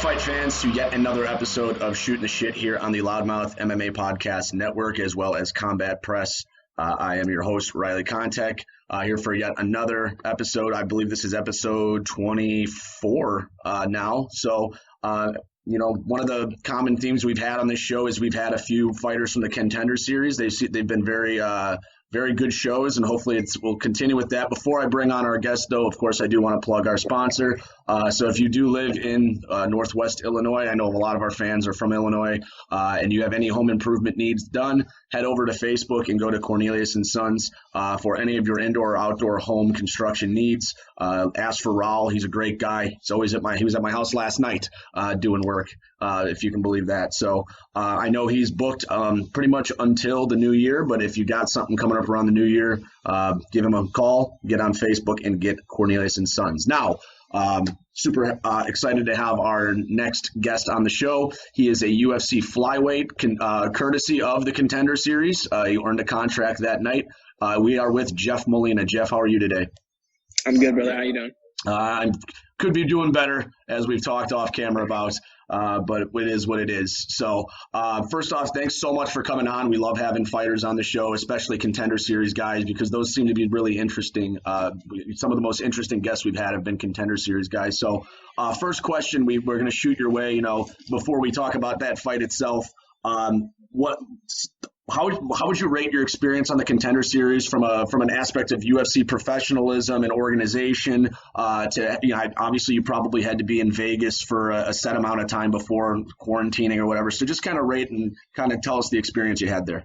fight fans, to yet another episode of Shootin' the Shit here on the Loudmouth MMA Podcast Network, as well as Combat Press. I am your host, Riley Kontek, here for yet another episode. I believe this is episode 24 now. So, one of the common themes we've had on this show is we've had a few fighters from the Contender Series. They've been very good shows, and hopefully we'll continue with that. Before I bring on our guest, though, of course, I do want to plug our sponsor. So if you do live in Northwest Illinois, I know a lot of our fans are from Illinois, and you have any home improvement needs done, head over to Facebook and go to Cornelius & Sons for any of your indoor or outdoor home construction needs. Ask for Raul. He's a great guy. He was at my house last night doing work, if you can believe that. So I know he's booked pretty much until the new year, but if you got something coming up around the new year, give him a call, get on Facebook, and get Cornelius & Sons. Now, super excited to have our next guest on the show. He is a UFC flyweight, courtesy of the Contender Series. He earned a contract that night. We are with Jeff Molina. Jeff, how are you today? I'm good, brother. How you doing? I could be doing better, as we've talked off camera about, but it is what it is. So first off, thanks so much for coming on. We love having fighters on the show, especially Contender Series guys, because those seem to be really interesting. Some of the most interesting guests we've had have been Contender Series guys. So first question we're going to shoot your way, before we talk about that fight itself. How would you rate your experience on the Contender Series from an aspect of UFC professionalism and organization? Obviously you probably had to be in Vegas for a set amount of time before quarantining or whatever. So just kind of rate and kind of tell us the experience you had there.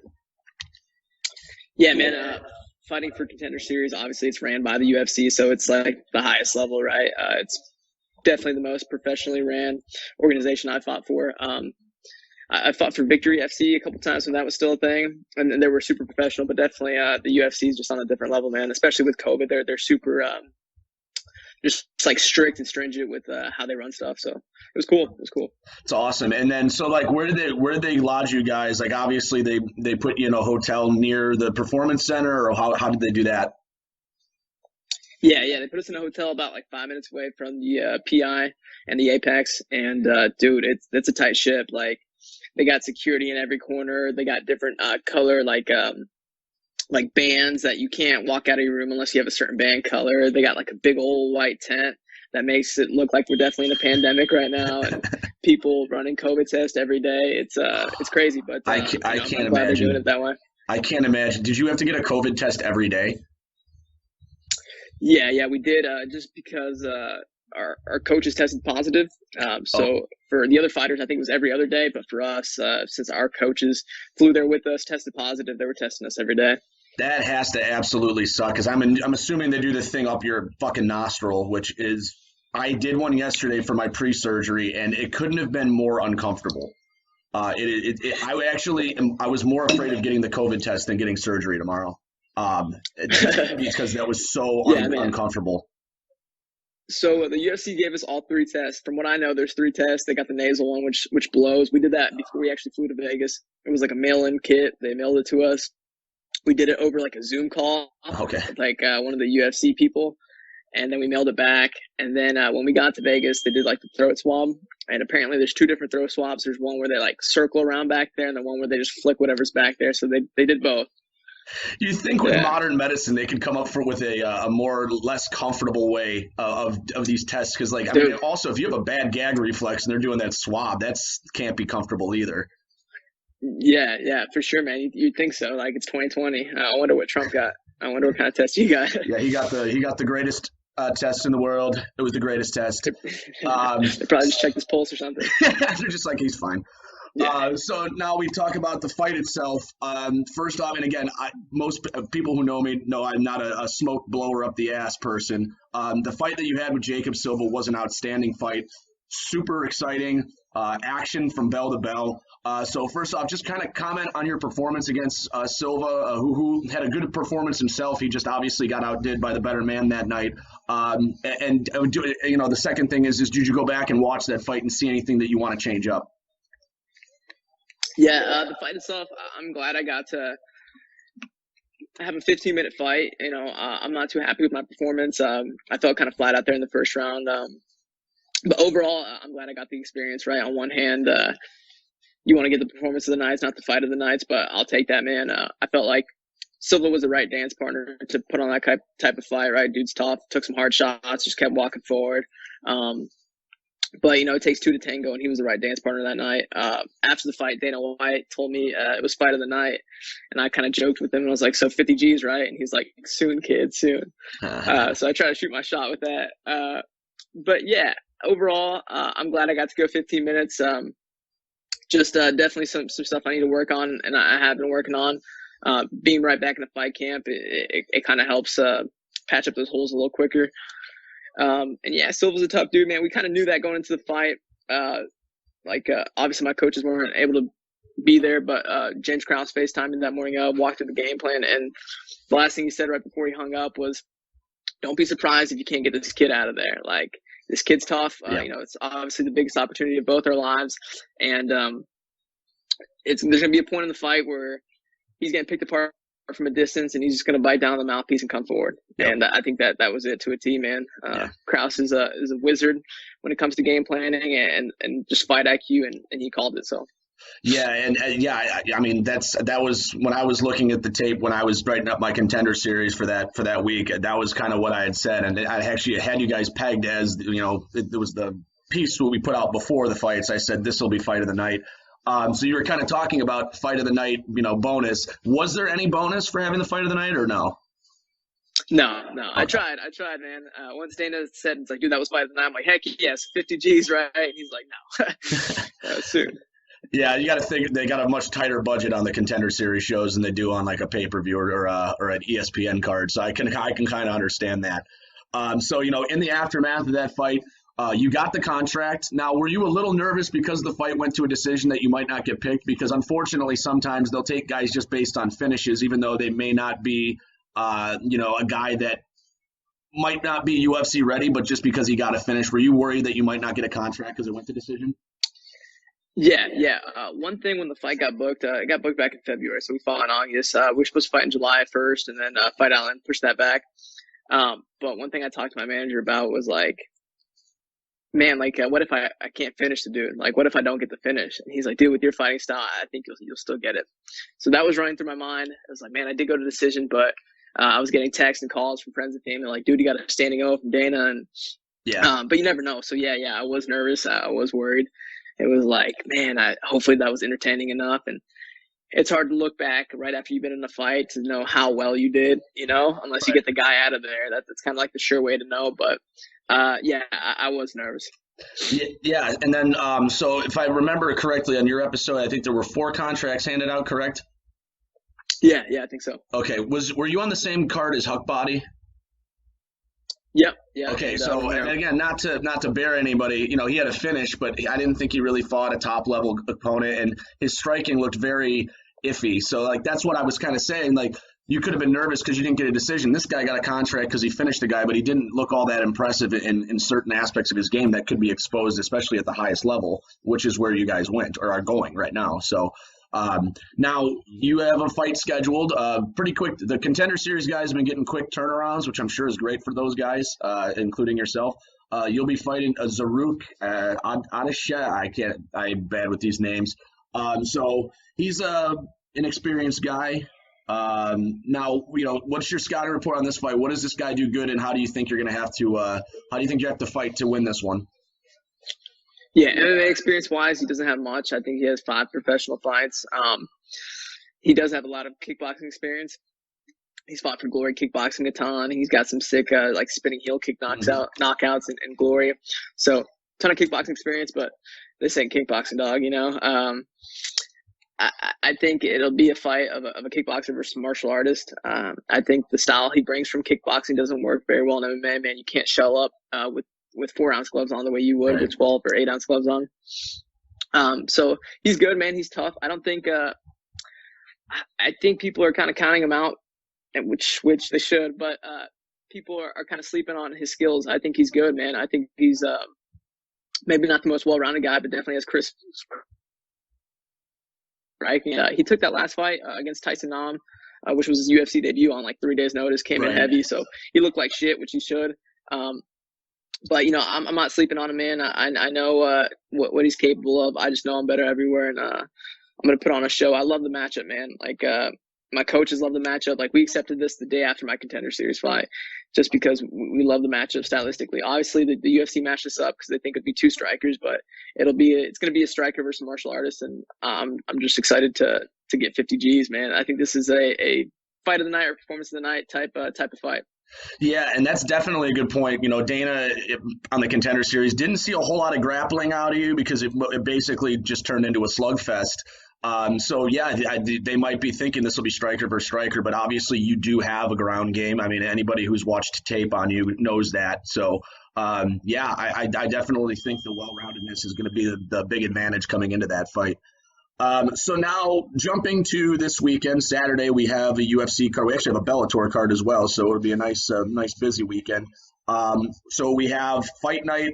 Yeah, man. Fighting for Contender Series, obviously it's ran by the UFC, so it's like the highest level, right? It's definitely the most professionally ran organization I fought for. I fought for Victory FC a couple times when that was still a thing, and they were super professional. But definitely, the UFC is just on a different level, man. Especially with COVID, they're super just like strict and stringent with how they run stuff. So it was cool. It's awesome. And then, so like, where did they lodge you guys? Like, obviously, they put you in a hotel near the Performance Center, or how did they do that? Yeah, they put us in a hotel about like 5 minutes away from the PI and the Apex. And dude, it's a tight ship. Like, they got security in every corner. They got different color, like bands that you can't walk out of your room unless you have a certain band color. They got like a big old white tent that makes it look like we're definitely in a pandemic right now, and people running COVID tests every day. It's crazy, but I can't I'm glad imagine they're doing it that way. I can't imagine. Did you have to get a COVID test every day? Yeah, we did. Just because our coaches tested positive. For the other fighters, I think it was every other day. But for us, since our coaches flew there with us, tested positive, they were testing us every day. That has to absolutely suck, because I'm assuming they do this thing up your fucking nostril, which is, I did one yesterday for my pre-surgery, and it couldn't have been more uncomfortable. I was more afraid of getting the COVID test than getting surgery tomorrow, because that was so uncomfortable. So the UFC gave us all 3 tests. From what I know, there's 3 tests. They got the nasal one, which blows. We did that before we actually flew to Vegas. It was like a mail-in kit. They mailed it to us. We did it over like a Zoom call, okay, with like one of the UFC people, and then we mailed it back. And then when we got to Vegas, they did like the throat swab. And apparently there's 2 different throat swabs. There's one where they like circle around back there, and the one where they just flick whatever's back there. So they did both. You think with modern medicine they could come up with a more or less comfortable way of these tests? Because also if you have a bad gag reflex and they're doing that swab, can't be comfortable either. Yeah, for sure, man. You'd think so. Like, it's 2020. I wonder what Trump got. I wonder what kind of test you got. Yeah, he got the greatest test in the world. It was the greatest test. They probably just checked his pulse or something. They're just like, he's fine. Yeah. So now we talk about the fight itself. First off, and again, most people who know me know I'm not a smoke blower up the ass person. The fight that you had with Jacob Silva was an outstanding fight. Super exciting, action from bell to bell. So first off, just kind of comment on your performance against Silva, who had a good performance himself. He just obviously got outdid by the better man that night. The second thing is did you go back and watch that fight and see anything that you want to change up? Yeah, the fight itself, I'm glad I got to have a 15-minute fight. I'm not too happy with my performance. I felt kind of flat out there in the first round. But overall, I'm glad I got the experience. Right, on one hand, you want to get the performance of the nights, not the fight of the nights, but I'll take that, man. I felt like Silva was the right dance partner to put on that type of fight. Right, dude's tough, took some hard shots, just kept walking forward. But, it takes two to tango, and he was the right dance partner that night. After the fight, Dana White told me it was fight of the night, and I kind of joked with him, and I was like, so 50 G's, right? And he's like, soon, kid, soon. So I try to shoot my shot with that. But, yeah, overall, I'm glad I got to go 15 minutes. Just definitely some stuff I need to work on, and I have been working on. Being right back in the fight camp, it kind of helps patch up those holes a little quicker. And yeah, Silva's a tough dude, man. We kind of knew that going into the fight. Obviously my coaches weren't able to be there, but James Krause FaceTimed me that morning, walked through the game plan, and the last thing he said right before he hung up was, don't be surprised if you can't get this kid out of there. Like, this kid's tough. It's obviously the biggest opportunity of both our lives, and there's going to be a point in the fight where he's getting picked apart from a distance, and he's just going to bite down the mouthpiece and come forward. Yep. And I think that was it to a T, man. Krause is a wizard when it comes to game planning and just fight IQ, and he called it. So. Yeah, I mean that was when I was looking at the tape when I was writing up my Contender Series for that week. That was kind of what I had said, and I actually had you guys pegged as it was the piece what we put out before the fights. I said this will be fight of the night. So you were kind of talking about fight of the night, bonus. Was there any bonus for having the fight of the night or no? No. Okay. I tried, man. Once Dana said, it's like, dude, that was fight of the night. I'm like, heck yes, 50 G's, right? And he's like, no, soon. Yeah, you got to think they got a much tighter budget on the Contender Series shows than they do on like a pay-per-view or an ESPN card. So I can kind of understand that. So in the aftermath of that fight, you got the contract. Now, were you a little nervous because the fight went to a decision that you might not get picked? Because unfortunately, sometimes they'll take guys just based on finishes, even though they may not be, a guy that might not be UFC ready, but just because he got a finish. Were you worried that you might not get a contract because it went to decision? Yeah. One thing when the fight got booked, it got booked back in February, so we fought in August. We were supposed to fight in July 1st, and then Fight Island pushed that back. But one thing I talked to my manager about was like, man, like, what if I can't finish the dude? Like, what if I don't get the finish? And he's like, dude, with your fighting style, I think you'll still get it. So that was running through my mind. I was like, man, I did go to decision, but I was getting texts and calls from friends and family like, dude, you got a standing O from Dana. And but you never know. So yeah, I was nervous. I was worried. It was like, man, hopefully that was entertaining enough. And it's hard to look back right after you've been in a fight to know how well you did, unless you get the guy out of there. That's kind of like the sure way to know. But I was nervous. Yeah, and then so if I remember correctly on your episode, I think there were 4 contracts handed out, correct? Yeah, I think so. Okay, were you on the same card as Huck Body? Yep. Okay, so and again, not to bear anybody, he had a finish, but I didn't think he really fought a top level opponent, and his striking looked very iffy. So like that's what I was kind of saying. Like you could have been nervous because you didn't get a decision. This guy got a contract because he finished the guy, but he didn't look all that impressive in certain aspects of his game that could be exposed, especially at the highest level, which is where you guys went or are going right now. So. Now you have a fight scheduled pretty quick. The Contender Series guys have been getting quick turnarounds, which I'm sure is great for those guys, including yourself. You'll be fighting a Zarrukh Adashev. I'm bad with these names. So he's an experienced guy. Now, what's your scouting report on this fight? What does this guy do good, and how do you think you're going to have to? How do you think you have to fight to win this one? Yeah, MMA experience-wise, he doesn't have much. I think he has 5 professional fights. He does have a lot of kickboxing experience. He's fought for Glory Kickboxing a ton. He's got some sick, spinning heel kick knockouts in Glory. So, ton of kickboxing experience, but this ain't kickboxing, dog, I think it'll be a fight of a kickboxer versus a martial artist. I think the style he brings from kickboxing doesn't work very well in MMA, man. You can't shell up with 4-ounce gloves on the way you would with 12 or 8-ounce gloves on. So he's good, man. He's tough. I don't think I think people are kind of counting him out, which they should, but people are kind of sleeping on his skills. I think he's good, man. I think he's maybe not the most well-rounded guy, but definitely has crisp. Right? He took that last fight against Tyson Nam, which was his UFC debut on like 3 days' notice, came in heavy, so he looked like shit, which he should. But I'm not sleeping on him, man. I know what he's capable of. I just know I'm better everywhere, and I'm gonna put on a show. I love the matchup, man. Like my coaches love the matchup. Like we accepted this the day after my Contender Series fight, just because we love the matchup stylistically. Obviously, the UFC matched this up because they think it'd be two strikers, but it's gonna be a striker versus a martial artist, and I'm just excited to get 50 Gs, man. I think this is a fight of the night or performance of the night type of fight. Yeah, and that's definitely a good point. Dana on the Contender Series didn't see a whole lot of grappling out of you because it basically just turned into a slugfest. So yeah, they might be thinking this will be striker versus striker, but obviously you do have a ground game. I mean, anybody who's watched tape on you knows that. So yeah, I definitely think the well-roundedness is going to be the big advantage coming into that fight. So now jumping to this weekend, Saturday, we have a UFC card. We actually have a Bellator card as well, so it'll be a nice busy weekend. So we have Fight Night.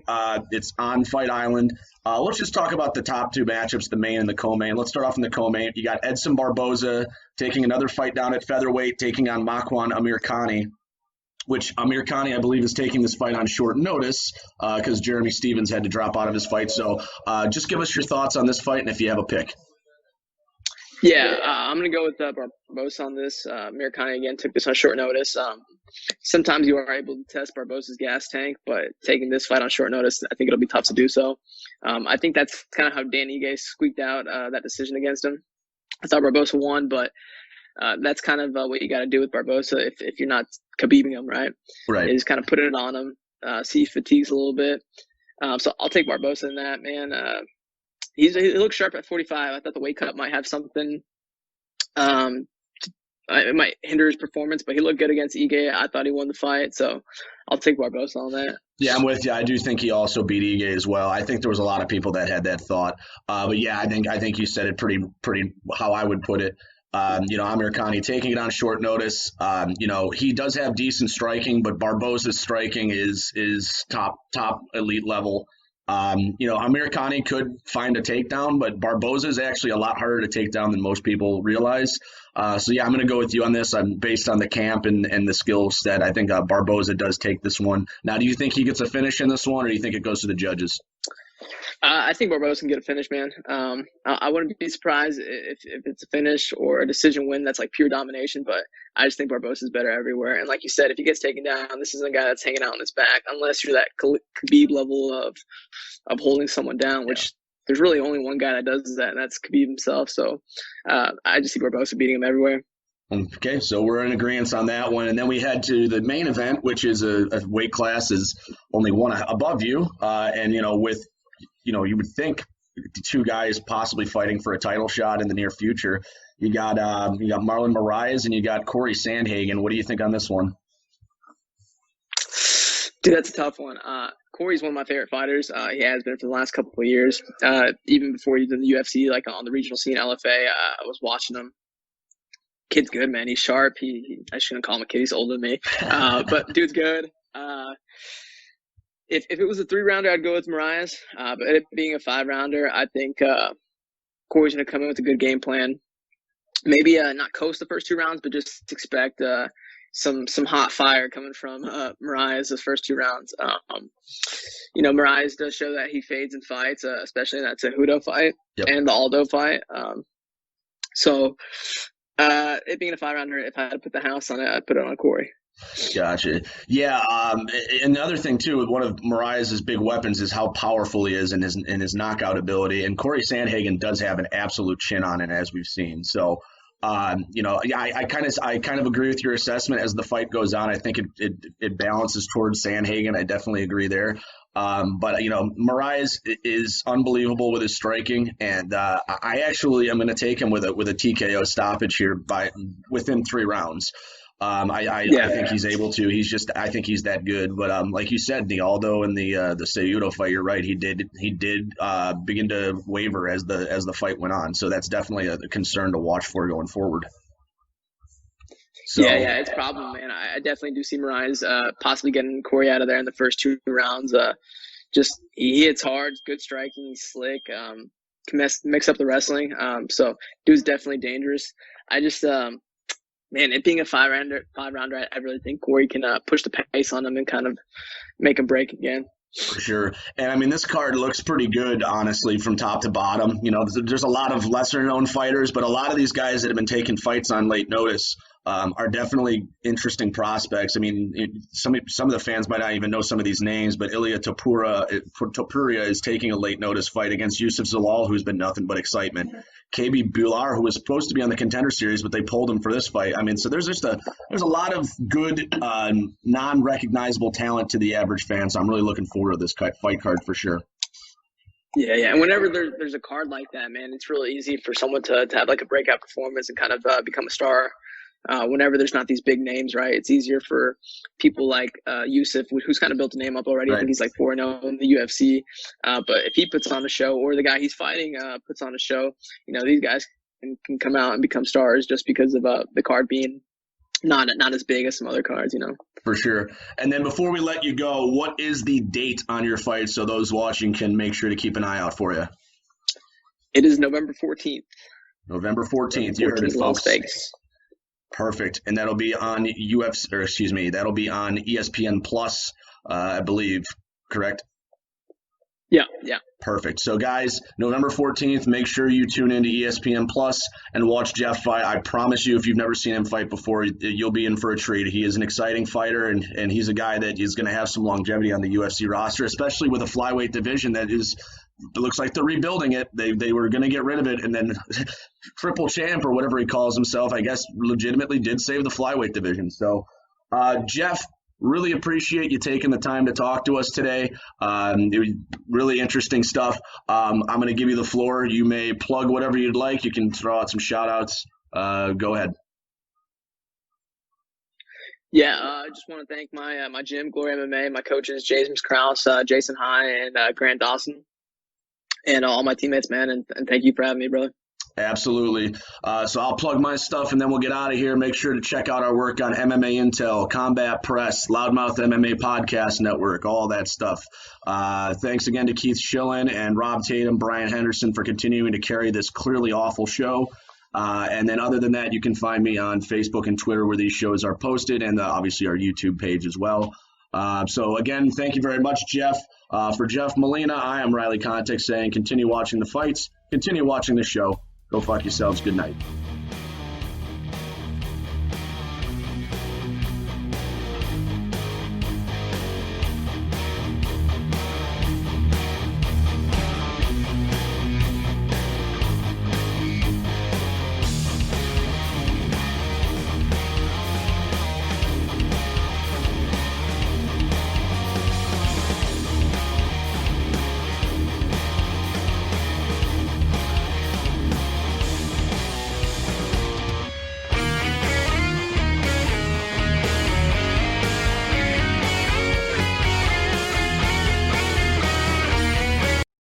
It's on Fight Island. Let's just talk about the top two matchups, the main and the co-main. Let's start off in the co-main. You got Edson Barboza taking another fight down at featherweight, taking on Makwan Amirkhani, which Amirkhani, I believe, is taking this fight on short notice because Jeremy Stevens had to drop out of his fight. So just give us your thoughts on this fight and if you have a pick. Yeah, I'm going to go with Barboza on this. Amirkhani, again, took this on short notice. Sometimes you are able to test Barboza's gas tank, but taking this fight on short notice, I think it'll be tough to do so. I think that's kind of how Dan Ige squeaked out that decision against him. I thought Barboza won, but that's kind of what you got to do with Barboza if you're not Khabibing him, right? Right. You just kind of put it on him, see he fatigues a little bit. So I'll take Barboza in that, man. He looks sharp at 45. I thought the weight cut might have something. It might hinder his performance, but he looked good against Ige. I thought he won the fight, so I'll take Barboza on that. Yeah, I'm with you. I do think he also beat Ige as well. I think there was a lot of people that had that thought. But yeah, I think you said it pretty how I would put it. Amirkhani taking it on short notice. He does have decent striking, but Barboza's striking is top elite level. Amirkhani could find a takedown, but Barboza is actually a lot harder to take down than most people realize. So yeah, I'm going to go with you on this. I'm based on the camp and the skill set. I think Barboza does take this one. Now, do you think he gets a finish in this one, or do you think it goes to the judges? I think Barboza can get a finish, man. I wouldn't be surprised if it's a finish or a decision win that's like pure domination, but I just think Barboza is better everywhere. And like you said, if he gets taken down, this isn't a guy that's hanging out on his back unless you're that Khabib level of holding someone down, which there's really only one guy that does that, and that's Khabib himself. So I just see Barboza beating him everywhere. Okay, so we're in agreement on that one. And then we head to the main event, which is a weight class is only one above you. You would think the two guys possibly fighting for a title shot in the near future. You got Marlon Moraes and you got Corey Sandhagen. What do you think on this one? Dude, that's a tough one. Corey's one of my favorite fighters. He has been for the last couple of years. Even before he was in the UFC, like on the regional scene, LFA, I was watching him. Kid's good, man. He's sharp. I shouldn't call him a kid. He's older than me. But dude's good. If it was a 3-rounder, I'd go with Moraes. But it being a 5-rounder, I think Corey's going to come in with a good game plan. Maybe not coast the first 2 rounds, but just expect some hot fire coming from Moraes the first 2 rounds. Moraes does show that he fades in fights, especially in that Cejudo fight and the Aldo fight. So it being a 5-rounder, if I had to put the house on it, I'd put it on Corey. Gotcha. Yeah. And the other thing too, one of Moraes' big weapons is how powerful he is in his knockout ability. And Corey Sandhagen does have an absolute chin on it, as we've seen. So, I kind of agree with your assessment as the fight goes on. I think it balances towards Sandhagen. I definitely agree there. But Moraes is unbelievable with his striking, and I actually am going to take him with a TKO stoppage here within 3 rounds. I think he's able to. I think he's that good. But like you said, the Aldo and the Cejudo fight, you're right. He did begin to waver as the fight went on. So that's definitely a concern to watch for going forward. So, yeah, it's a problem, man. I definitely do see Moraes possibly getting Corey out of there in the first 2 rounds. He hits hard, good striking, he's slick, can mix up the wrestling. So dude's definitely dangerous. I just man, it being a five rounder, I really think Corey can push the pace on him and kind of make him break again. For sure. And I mean, this card looks pretty good, honestly, from top to bottom. You know, there's a lot of lesser known fighters, but a lot of these guys that have been taking fights on late notice are definitely interesting prospects. I mean, some of the fans might not even know some of these names, but Ilya Topuria is taking a late notice fight against Yusuf Zalal, who's been nothing but excitement. KB Bular, who was supposed to be on the Contender Series, but they pulled him for this fight. I mean, so there's a lot of good non-recognizable talent to the average fan. So I'm really looking forward to this fight card for sure. Yeah. And whenever there's a card like that, man, it's really easy for someone to have like a breakout performance and kind of become a star. Whenever there's not these big names, right? It's easier for people like Yusuf, who's kind of built a name up already. Right. I think he's like 4-0 in the UFC. But if he puts on a show, or the guy he's fighting puts on a show, you know, these guys can come out and become stars just because of the card being not as big as some other cards, you know. For sure. And then before we let you go, what is the date on your fight so those watching can make sure to keep an eye out for you? It is November 14th. November 14th. You heard it, folks. Las Vegas. Perfect. And that'll be on that'll be on ESPN Plus, I believe, correct? Yeah. Perfect. So guys, November 14th, make sure you tune into ESPN Plus and watch Jeff fight. I promise you, if you've never seen him fight before, you'll be in for a treat. He is an exciting fighter, and he's a guy that is going to have some longevity on the UFC roster, especially with a flyweight division that is, it looks like they're rebuilding it. They were going to get rid of it, and then Triple Champ, or whatever he calls himself, I guess legitimately did save the flyweight division. So, Jeff, really appreciate you taking the time to talk to us today. It was really interesting stuff. I'm going to give you the floor. You may plug whatever you'd like. You can throw out some shout outs. Go ahead. Yeah, I just want to thank my gym, Glory MMA, my coaches, James Krause, Jason High, and Grant Dawson, and all my teammates, man. And thank you for having me, brother. Absolutely. So I'll plug my stuff and then we'll get out of here. Make sure to check out our work on MMA Intel, Combat Press, Loudmouth MMA Podcast Network, all that stuff. Thanks again to Keith Schillen and Rob Tatum, Brian Henderson for continuing to carry this clearly awful show. And then other than that, you can find me on Facebook and Twitter where these shows are posted, and obviously our YouTube page as well. So again, thank you very much, Jeff. For Jeff Molina, I am Riley Kontek saying continue watching the fights, continue watching the show. Go fuck yourselves. Good night.